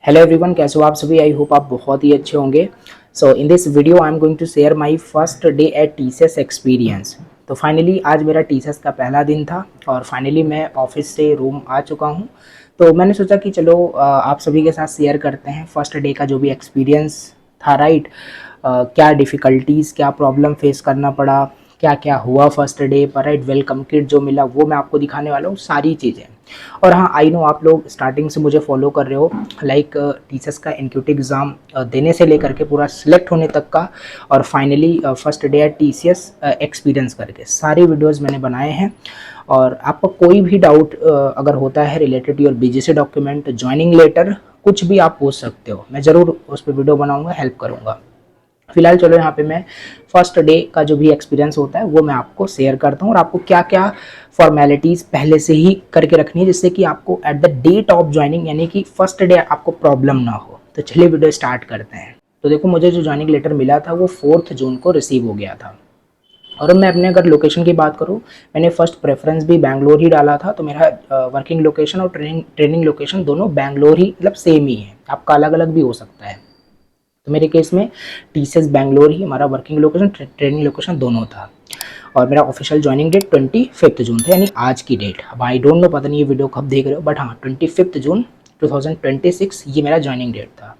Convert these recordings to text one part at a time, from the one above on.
Hello everyone, कैसे हो आप सभी। आई होप आप बहुत ही अच्छे होंगे। So in this video I am going to share my first day at TCS experience. तो फाइनली आज मेरा टीसीएस का पहला दिन था और फाइनली मैं ऑफिस से रूम आ चुका हूँ। तो मैंने सोचा कि चलो आप सभी के साथ शेयर करते हैं फर्स्ट डे का जो भी एक्सपीरियंस था, राइट। क्या डिफ़िकल्टीज़, क्या प्रॉब्लम फेस करना पड़ा, क्या क्या हुआ फर्स्ट डे पर, राइट। वेलकम किट जो मिला वो मैं आपको दिखाने वाला हूँ, सारी चीज़ें। और हाँ, आई नो आप लोग स्टार्टिंग से मुझे फॉलो कर रहे हो, लाइक टीचर्स का एनक्यूटी एग्ज़ाम देने से लेकर के पूरा सिलेक्ट होने तक का, और finally first day at TCS experience करके सारे वीडियोस मैंने बनाए हैं। और आपका कोई भी डाउट अगर होता है related your BGC document, joining letter, कुछ भी आप पूछ सकते हो, मैं ज़रूर उस पर वीडियो बनाऊंगा, हेल्प करूंगा। फिलहाल चलो यहाँ पे मैं फर्स्ट डे का जो भी एक्सपीरियंस होता है वो मैं आपको शेयर करता हूँ, और आपको क्या क्या फॉर्मेलिटीज़ पहले से ही करके रखनी है जिससे कि आपको at the date of joining यानी कि फर्स्ट डे आपको प्रॉब्लम ना हो। तो चलिए वीडियो स्टार्ट करते हैं। तो देखो, मुझे जो ज्वाइनिंग लेटर मिला था वो 4 जून को रिसीव हो गया था। और मैं अपने अगर लोकेशन की बात करूँ, मैंने फर्स्ट प्रेफरेंस भी बैंगलोर ही डाला था। तो मेरा वर्किंग लोकेशन और ट्रेनिंग लोकेशन दोनों बैंगलोर ही, मतलब सेम ही है। आपका अलग अलग भी हो सकता है। तो मेरे केस में टीसीएस बैंगलोर ही हमारा वर्किंग लोकेशन, ट्रेनिंग लोकेशन दोनों था। और मेरा ऑफिशियल ज्वाइनिंग डेट 25 जून था, यानी आज की डेट। अब आई डोंट नो, पता नहीं ये वीडियो कब देख रहे हो, बट हाँ 25 जून 2026 ये मेरा ज्वाइनिंग डेट था।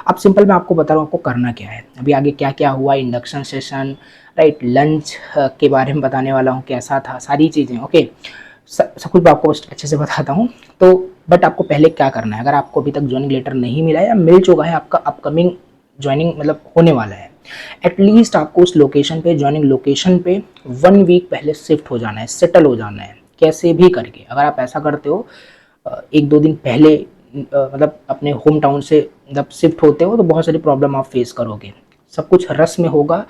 अब सिंपल मैं आपको बता रहा हूँ आपको करना क्या है। अभी आगे क्या क्या हुआ, इंडक्शन सेशन, राइट, लंच के बारे में बताने वाला हूँ, कैसा था, सारी चीज़ें। ओके, सब कुछ मैं आपको अच्छे से बताता हूँ। तो बट आपको पहले क्या करना है, अगर आपको अभी तक ज्वाइनिंग लेटर नहीं मिला है या मिल चुका है, आपका अपकमिंग ज्वाइनिंग मतलब होने वाला है, एटलीस्ट आपको उस लोकेशन पे, ज्वाइनिंग लोकेशन पे 1 वीक पहले शिफ्ट हो जाना है, सेटल हो जाना है, कैसे भी करके। अगर आप ऐसा करते हो, 1-2 दिन पहले मतलब अपने होम टाउन से मतलब शिफ्ट होते हो, तो बहुत सारी प्रॉब्लम आप फेस करोगे। सब कुछ रस में होगा,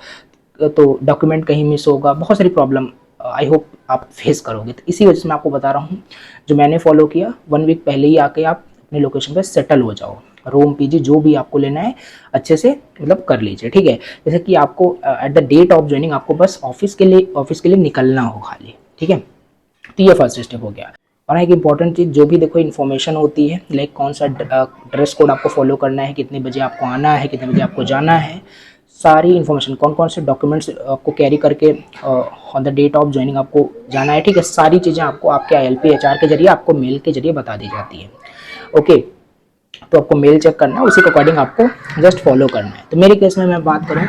तो डॉक्यूमेंट कहीं मिस होगा, बहुत सारी प्रॉब्लम आई होप आप फेस करोगे। तो इसी वजह से मैं आपको बता रहा हूँ, जो मैंने फॉलो किया, 1 वीक पहले ही आके आप अपने लोकेशन पे सेटल हो जाओ। रूम पीजी जो भी आपको लेना है अच्छे से मतलब कर लीजिए, ठीक है। जैसे कि आपको at the date of joining आपको बस ऑफिस के लिए निकलना हो खाली, ठीक है। तो ये फर्स्ट स्टेप हो गया। और एक इंपॉर्टेंट चीज़, जो भी देखो इन्फॉर्मेशन होती है, लाइक कौन सा ड्रेस कोड आपको फॉलो करना है, कितने बजे आपको आना है, कितने बजे आपको जाना है, सारी इन्फॉर्मेशन, कौन कौन से डॉक्यूमेंट्स आपको कैरी करके on the date of joining आपको जाना है, ठीक है। सारी चीज़ें आपको आपके ILP HR के जरिए, आपको मेल के जरिए बता दी जाती है। ओके, तो आपको मेल चेक करना है, उसी के अकॉर्डिंग आपको जस्ट फॉलो करना है। तो मेरे केस में मैं बात करूँ,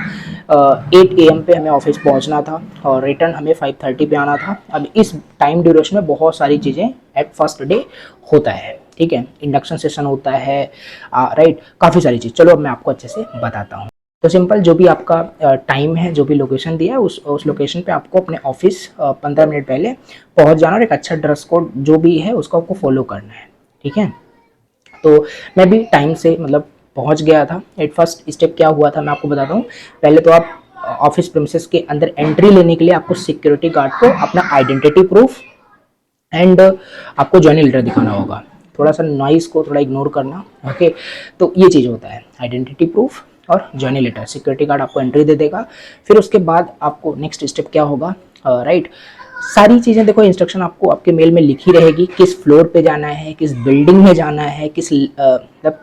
8 AM पे हमें ऑफिस पहुंचना था और रिटर्न हमें 5:30 पे आना था। अब इस टाइम ड्यूरेशन में बहुत सारी चीज़ें एट फर्स्ट डे होता है, ठीक है। इंडक्शन सेशन होता है, राइट, काफ़ी सारी चीज़। चलो अब मैं आपको अच्छे से बताता हूँ। तो सिंपल, जो भी आपका टाइम है, जो भी लोकेशन दिया है, उस लोकेशन पे आपको अपने ऑफिस 15 मिनट पहले पहुंच जाना, और एक अच्छा ड्रेस कोड जो भी है उसको आपको फॉलो करना है, ठीक है। तो मैं भी टाइम से मतलब पहुंच गया था। एट फर्स्ट स्टेप क्या हुआ था मैं आपको बताता हूँ। पहले तो आप ऑफिस प्रेमिसेस के अंदर एंट्री लेने के लिए आपको सिक्योरिटी गार्ड को अपना आइडेंटिटी प्रूफ एंड आपको ज्वाइनिंग लेटर दिखाना होगा। थोड़ा सा नॉइस को थोड़ा इग्नोर करना, ओके। तो ये चीज़ होता है, आइडेंटिटी प्रूफ और ज्वाइनिंग लेटर। सिक्योरिटी गार्ड आपको एंट्री दे देगा। फिर उसके बाद आपको नेक्स्ट स्टेप क्या होगा, राइट, सारी चीज़ें देखो, इंस्ट्रक्शन आपको आपके मेल में लिखी रहेगी, किस फ्लोर पे जाना है, किस बिल्डिंग में जाना है, किस मतलब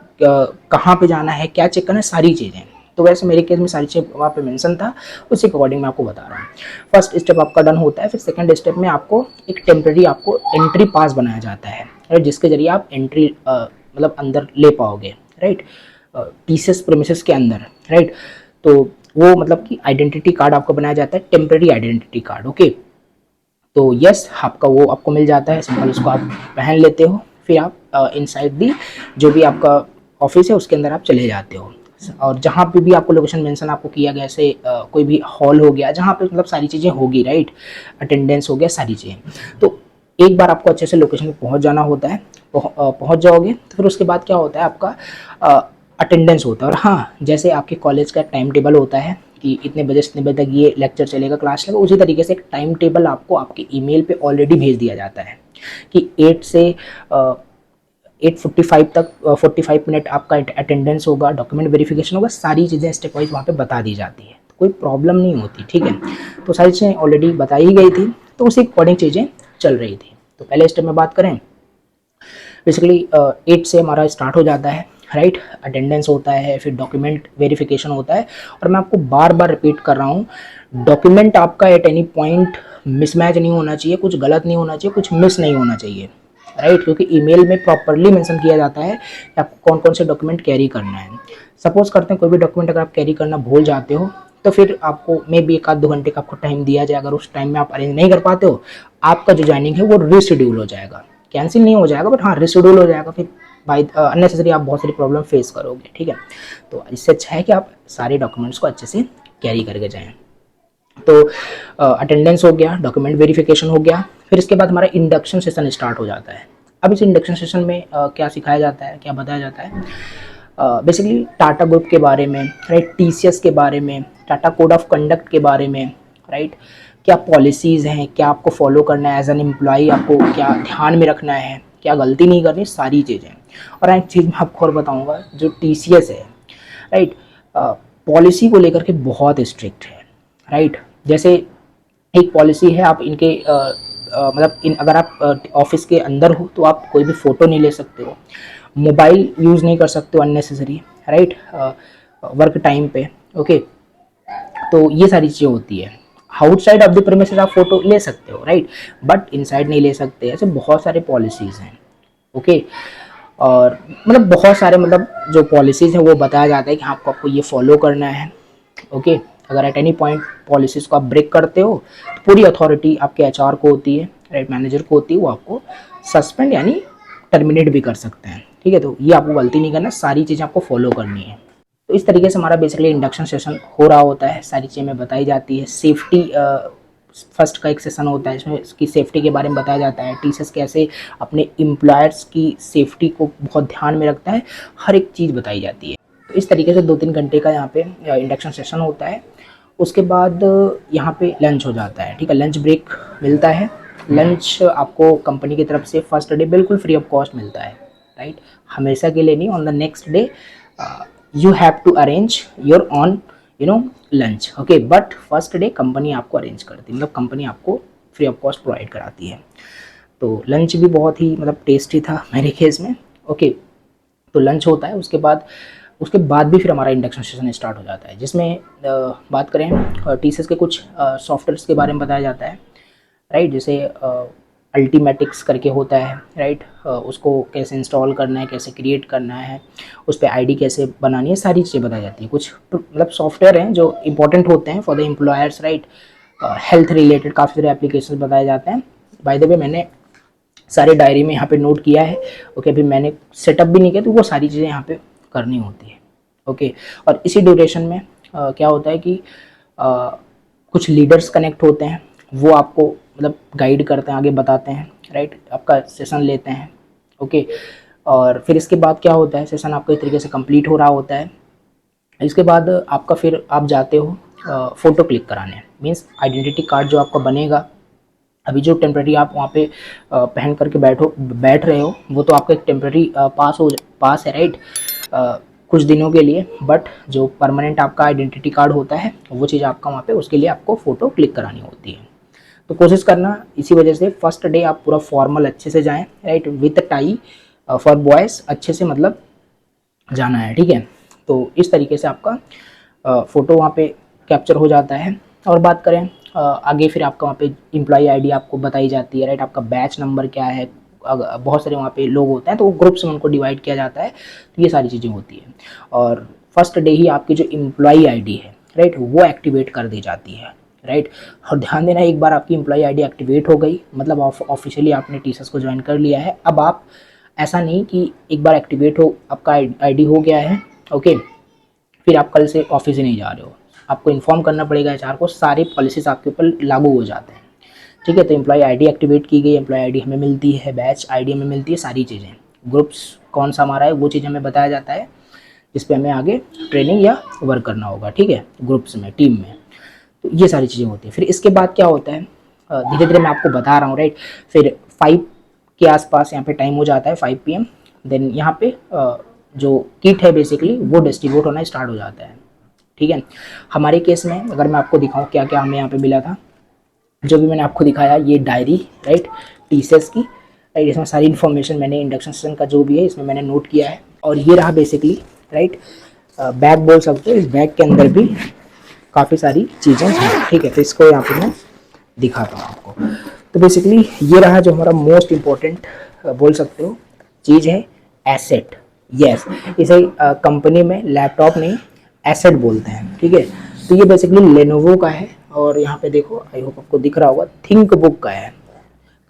कहाँ पे जाना है, क्या चेक करना है, सारी चीज़ें। तो वैसे मेरे केस में सारी चीज़ वहाँ पे मेंशन था, उसी के अकॉर्डिंग मैं आपको बता रहा हूँ। फर्स्ट स्टेप आपका डन होता है। फिर सेकंड स्टेप में आपको एक टेम्प्रेरी आपको एंट्री पास बनाया जाता है, राइट, जिसके जरिए आप एंट्री मतलब अंदर ले पाओगे, राइट, टीसीएस प्रेमिसेस के अंदर, राइट। तो वो मतलब कि आइडेंटिटी कार्ड आपको बनाया जाता है, टेम्प्रेरी आइडेंटिटी कार्ड, ओके। तो यस, आपका वो आपको मिल जाता है, सिंपल उसको आप पहन लेते हो। फिर आप इनसाइड दी जो भी आपका ऑफिस है उसके अंदर आप चले जाते हो। और जहाँ पे भी आपको लोकेशन मेंशन आपको किया गया, जैसे कोई भी हॉल हो गया जहाँ पे मतलब सारी चीज़ें होगी, राइट, अटेंडेंस हो गया, सारी चीज़ें। तो एक बार आपको अच्छे से लोकेशन पे पहुँच जाना होता है। पहुँच जाओगे तो फिर उसके बाद क्या होता है, आपका अटेंडेंस होता है। और हाँ, जैसे आपके कॉलेज का टाइम टेबल होता है कि इतने बजे से इतने बजे तक ये लेक्चर चलेगा, क्लास चलेगा, उसी तरीके से एक टाइम टेबल आपको आपके ईमेल पे ऑलरेडी भेज दिया जाता है कि 8 से 8:45 तक 45 मिनट आपका अटेंडेंस होगा, डॉक्यूमेंट वेरिफिकेशन होगा, सारी चीज़ें स्टेप वाइज वहाँ पे बता दी जाती है, तो कोई प्रॉब्लम नहीं होती, ठीक है। तो सारी चीज़ें ऑलरेडी बताई गई थी, तो उसी अकॉर्डिंग चीज़ें चल रही थी। तो पहले स्टेप में बात करें, बेसिकली 8 से हमारा स्टार्ट हो जाता है। राइट। अटेंडेंस होता है, फिर डॉक्यूमेंट वेरिफिकेशन होता है, और मैं आपको बार बार रिपीट कर रहा हूँ, डॉक्यूमेंट आपका एट एनी पॉइंट मिसमैच नहीं होना चाहिए, कुछ गलत नहीं होना चाहिए, कुछ मिस नहीं होना चाहिए, राइट। क्योंकि ईमेल में प्रॉपरली मेंशन किया जाता है कि आपको कौन कौन से डॉक्यूमेंट कैरी करना है। सपोज करते हैं कोई भी डॉक्यूमेंट अगर आप कैरी करना भूल जाते हो, तो फिर आपको मे बी 1 आध 2 घंटे का आपको टाइम दिया जाए, अगर उस टाइम में आप अरेंज नहीं कर पाते हो, आपका जो ज्वाइनिंग है वो रीशेड्यूल हो जाएगा, कैंसिल नहीं हो जाएगा, बट हाँ रीशेड्यूल हो जाएगा, फिर बाई अननेसेसरी आप बहुत सारी प्रॉब्लम फेस करोगे, ठीक है। तो इससे अच्छा है कि आप सारे डॉक्यूमेंट्स को अच्छे से कैरी करके जाएं। तो अटेंडेंस हो गया, डॉक्यूमेंट वेरिफिकेशन हो गया, फिर इसके बाद हमारा इंडक्शन सेशन स्टार्ट हो जाता है। अब इस इंडक्शन सेशन में क्या सिखाया जाता है, क्या बताया जाता है, बेसिकली टाटा ग्रुप के बारे में, राइट, टीसीएस के बारे में, टाटा कोड ऑफ कंडक्ट के बारे में, राइट, क्या पॉलिसीज़ हैं, क्या आपको फॉलो करना है एज एन एम्प्लॉई, आपको क्या ध्यान में रखना है, क्या गलती नहीं करनी, सारी चीज़ें। और एक चीज़ मैं आपको और बताऊंगा, जो टीसीएस है, राइट, पॉलिसी को लेकर के बहुत स्ट्रिक्ट है, राइट। जैसे एक पॉलिसी है, आप इनके मतलब अगर आप ऑफिस के अंदर हो तो आप कोई भी फ़ोटो नहीं ले सकते हो, मोबाइल यूज़ नहीं कर सकते हो अननेसेसरी, राइट, वर्क टाइम पे, ओके। तो ये सारी चीज़ें होती है। आउटसाइड ऑफ द प्रीमिसेस आप फोटो ले सकते हो, राइट, बट इनसाइड नहीं ले सकते। ऐसे बहुत सारे पॉलिसीज़ हैं, ओके। और मतलब बहुत सारे मतलब जो पॉलिसीज़ हैं वो बताया जाता है कि आपको ये फॉलो करना है, ओके। अगर एट एनी पॉइंट पॉलिसीज़ को आप ब्रेक करते हो तो पूरी अथॉरिटी आपके एचआर को होती है, राइट, मैनेजर को होती है, वो आपको सस्पेंड यानी टर्मिनेट भी कर सकते हैं, ठीक है। तो ये आपको गलती नहीं करना, सारी चीज़ें आपको फॉलो करनी है। तो इस तरीके से हमारा बेसिकली इंडक्शन सेशन हो रहा होता है, सारी चीज़ें में बताई जाती है। सेफ्टी फर्स्ट का एक सेशन होता है, इसमें इसकी सेफ्टी के बारे में बताया जाता है, टीसीएस कैसे अपने एम्प्लॉयर्स की सेफ्टी को बहुत ध्यान में रखता है, हर एक चीज़ बताई जाती है। तो इस तरीके से 2-3 घंटे का यहाँ पे इंडक्शन सेशन होता है। उसके बाद यहाँ पे लंच हो जाता है, ठीक है, लंच ब्रेक मिलता है। लंच आपको कंपनी की तरफ से फर्स्ट डे बिल्कुल फ्री ऑफ कॉस्ट मिलता है, राइट, हमेशा के लिए नहीं। On the next day you have to arrange your own lunch, okay, but first day company आपको अरेंज करती है, मतलब कंपनी आपको फ्री ऑफ कॉस्ट प्रोवाइड कराती है। तो लंच भी बहुत ही मतलब टेस्टी था मेरे केस में, ओके। तो लंच होता है, उसके बाद भी फिर हमारा इंडक्शन सेशन स्टार्ट हो जाता है, जिसमें बात करें टीसीएस के कुछ सॉफ्टवेयर्स के बारे में बताया जाता है, राइट। जैसे अल्टीमेटिक्स करके होता है, राइट, उसको कैसे इंस्टॉल करना है, कैसे क्रिएट करना है, उस पर आईडी कैसे बनानी है, सारी चीज़ें बताई जाती है। कुछ मतलब सॉफ्टवेयर हैं जो इंपॉर्टेंट होते हैं for the employers, right, health related काफ़ी सारे एप्लीकेशन बताए जाते हैं। बाय द वे मैंने सारे डायरी में यहाँ पे नोट किया है, ओके। अभी मैंने सेटअप भी नहीं किया, तो वो सारी चीज़ें यहाँ पे करनी होती है, ओके। और इसी ड्यूरेशन में क्या होता है कि कुछ लीडर्स कनेक्ट होते हैं, वो आपको मतलब गाइड करते हैं, आगे बताते हैं, राइट, आपका सेशन लेते हैं, ओके। और फिर इसके बाद क्या होता है, सेशन आपका इस तरीके से कंप्लीट हो रहा होता है। इसके बाद आपका फिर आप जाते हो फ़ोटो क्लिक कराने, मीन्स आइडेंटिटी कार्ड जो आपका बनेगा। अभी जो टेम्प्रेरी आप वहाँ पे पहन करके बैठ रहे हो, वो तो आपका एक टेम्प्रेरी पास है, राइट, कुछ दिनों के लिए, बट जो परमानेंट आपका आइडेंटिटी कार्ड होता है वो चीज़ आपका वहाँ पे, उसके लिए आपको फ़ोटो क्लिक करानी होती है। तो कोशिश करना इसी वजह से फर्स्ट डे आप पूरा फॉर्मल अच्छे से जाएं, right, with tie for boys, अच्छे से मतलब जाना है, ठीक है। तो इस तरीके से आपका फ़ोटो वहाँ पे कैप्चर हो जाता है। और बात करें आगे, फिर आपका वहाँ पे एम्प्लॉई आईडी आपको बताई जाती है, राइट, आपका बैच नंबर क्या है, बहुत सारे वहाँ पे लोग होते हैं तो वो ग्रुप्स में उनको डिवाइड किया जाता है, तो ये सारी चीज़ें होती हैं। और फर्स्ट डे ही आपकी जो एम्प्लॉई आईडी है, राइट, वो एक्टिवेट कर दी जाती है, राइट। और ध्यान देना, एक बार आपकी एम्प्लॉई आईडी एक्टिवेट हो गई मतलब ऑफिशियली आपने टीसीएस को ज्वाइन कर लिया है। अब आप ऐसा नहीं कि एक बार एक्टिवेट हो, आपका आईडी हो गया है, ओके, फिर आप कल से ऑफिस ही नहीं जा रहे हो, आपको इन्फॉर्म करना पड़ेगा एचआर को, सारे पॉलिसीज आपके ऊपर लागू हो जाते हैं, ठीक है। तो एम्प्लॉय आईडी एक्टिवेट की गई, एम्प्लॉय आईडी हमें मिलती है, बैच आईडी हमें मिलती है, सारी चीज़ें, ग्रुप्स कौन सा हमारा है वो चीज़ हमें बताया जाता है, जिस पे हमें आगे ट्रेनिंग या वर्क करना होगा, ठीक है, ग्रुप्स में, टीम में। तो ये सारी चीज़ें होती हैं। फिर इसके बाद क्या होता है, धीरे धीरे मैं आपको बता रहा हूँ, राइट। फिर 5 के आसपास यहाँ पे टाइम हो जाता है, 5 PM। देन यहाँ पे जो किट है बेसिकली वो डिस्ट्रीब्यूट होना स्टार्ट हो जाता है, ठीक है। हमारे केस में अगर मैं आपको दिखाऊँ क्या क्या हमें यहाँ पे मिला था, जो भी मैंने आपको दिखाया, ये डायरी, राइट, टीसीएस की, राइट, इसमें सारी इन्फॉर्मेशन मैंने इंडक्शन सेशन का जो भी है इसमें मैंने नोट किया है। और ये रहा बेसिकली राइट बैग बोल सकते हो। इस बैग के अंदर भी काफ़ी सारी चीज़ें हैं, ठीक है। तो इसको यहाँ पे मैं दिखाता हूँ आपको। तो बेसिकली ये रहा जो हमारा मोस्ट इम्पोर्टेंट बोल सकते हो चीज़ है, एसेट। यस, इसे कंपनी में लैपटॉप नहीं एसेट बोलते हैं, ठीक है। तो ये बेसिकली लेनोवो का है और यहाँ पे देखो, आई होप आपको दिख रहा होगा, थिंक बुक का है।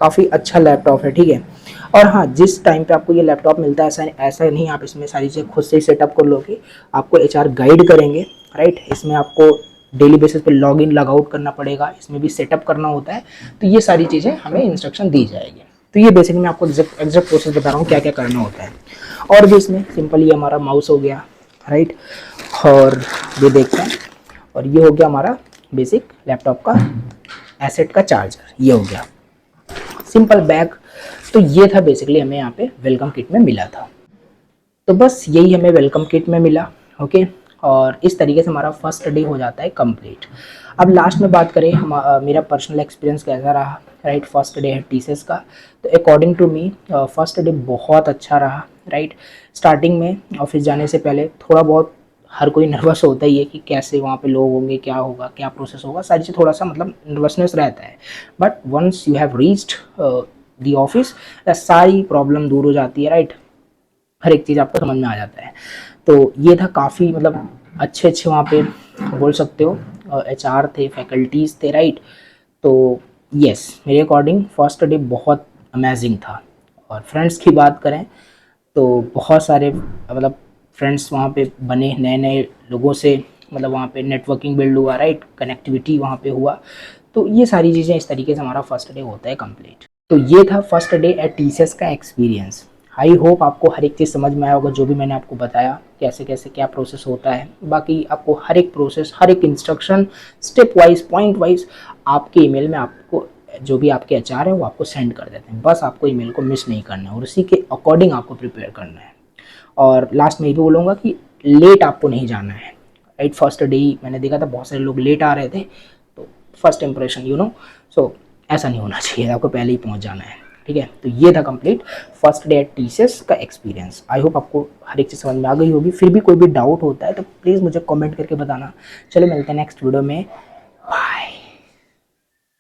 काफ़ी अच्छा लैपटॉप है, ठीक है। और हाँ, जिस टाइम पे आपको ये लैपटॉप मिलता है, ऐसा ऐसा नहीं आप इसमें सारी चीज़ें खुद से ही सेटअप कर लोगे, आपको एचआर गाइड करेंगे, राइट। इसमें आपको डेली बेसिस पे लॉग इन लॉग आउट करना पड़ेगा, इसमें भी सेटअप करना होता है। तो ये सारी चीज़ें हमें इंस्ट्रक्शन दी जाएगी। तो ये बेसिकली मैं आपको एग्जैक्ट प्रोसेस बता रहा हूँ क्या क्या करना होता है। और भी इसमें सिंपल ये हमारा माउस हो गया, राइट, और ये देखते हैं। और ये हो गया हमारा बेसिक लैपटॉप का एसेट का चार्जर, ये हो गया सिंपल बैग। तो ये था बेसिकली हमें यहाँ पे वेलकम किट में मिला था। तो बस यही हमें वेलकम किट में मिला, ओके। और इस तरीके से हमारा फर्स्ट डे हो जाता है कंप्लीट। अब लास्ट में बात करें मेरा पर्सनल एक्सपीरियंस कैसा रहा, राइट। फर्स्ट डे है टीसीएस का, तो according to me first day बहुत अच्छा रहा, राइट। स्टार्टिंग में ऑफिस जाने से पहले थोड़ा बहुत हर कोई नर्वस होता ही है कि कैसे वहाँ पे लोग होंगे, क्या होगा, क्या प्रोसेस होगा, सारी चीज़ थोड़ा सा मतलब नर्वसनेस रहता है। But once you have reached the office, सारी प्रॉब्लम दूर हो जाती है, राइट। हर एक चीज़ आपको समझ में आ जाता है। तो ये था काफ़ी मतलब अच्छे अच्छे वहाँ पे बोल सकते हो एचआर थे, फैकल्टीज़ थे, राइट। तो यस, मेरे अकॉर्डिंग फर्स्ट डे बहुत अमेजिंग था। और फ्रेंड्स की बात करें तो बहुत सारे मतलब फ्रेंड्स वहाँ पे बने, नए नए लोगों से मतलब वहाँ पे नेटवर्किंग बिल्ड हुआ, राइट, कनेक्टिविटी वहाँ पे हुआ। तो ये सारी चीज़ें इस तरीके से हमारा फर्स्ट डे होता है कंप्लीट। तो ये था फर्स्ट डे एट टीसीएस का एक्सपीरियंस। आई होप आपको हर एक चीज़ समझ में आया होगा, जो भी मैंने आपको बताया कैसे कैसे क्या प्रोसेस होता है। बाकी आपको हर एक प्रोसेस, हर एक instruction step wise, point wise आपके ईमेल में आपको जो भी आपके एचआर है वो आपको सेंड कर देते हैं। बस आपको ईमेल को मिस नहीं करना है और उसी के अकॉर्डिंग आपको प्रिपेयर करना है। और लास्ट में ये भी बोलूँगा कि लेट आपको नहीं जाना है, राइट। फर्स्ट डे ही मैंने देखा था बहुत सारे लोग लेट आ रहे थे, तो फर्स्ट इंप्रेशन सो ऐसा नहीं होना चाहिए, आपको पहले ही पहुंच जाना है, ठीक है। तो ये था complete first day at TCS का एक्सपीरियंस। आई होप आपको हर एक चीज़ समझ में आ गई होगी। फिर भी कोई भी डाउट होता है तो प्लीज़ मुझे कमेंट करके बताना। चलो मिलते हैं नेक्स्ट वीडियो में, बाय।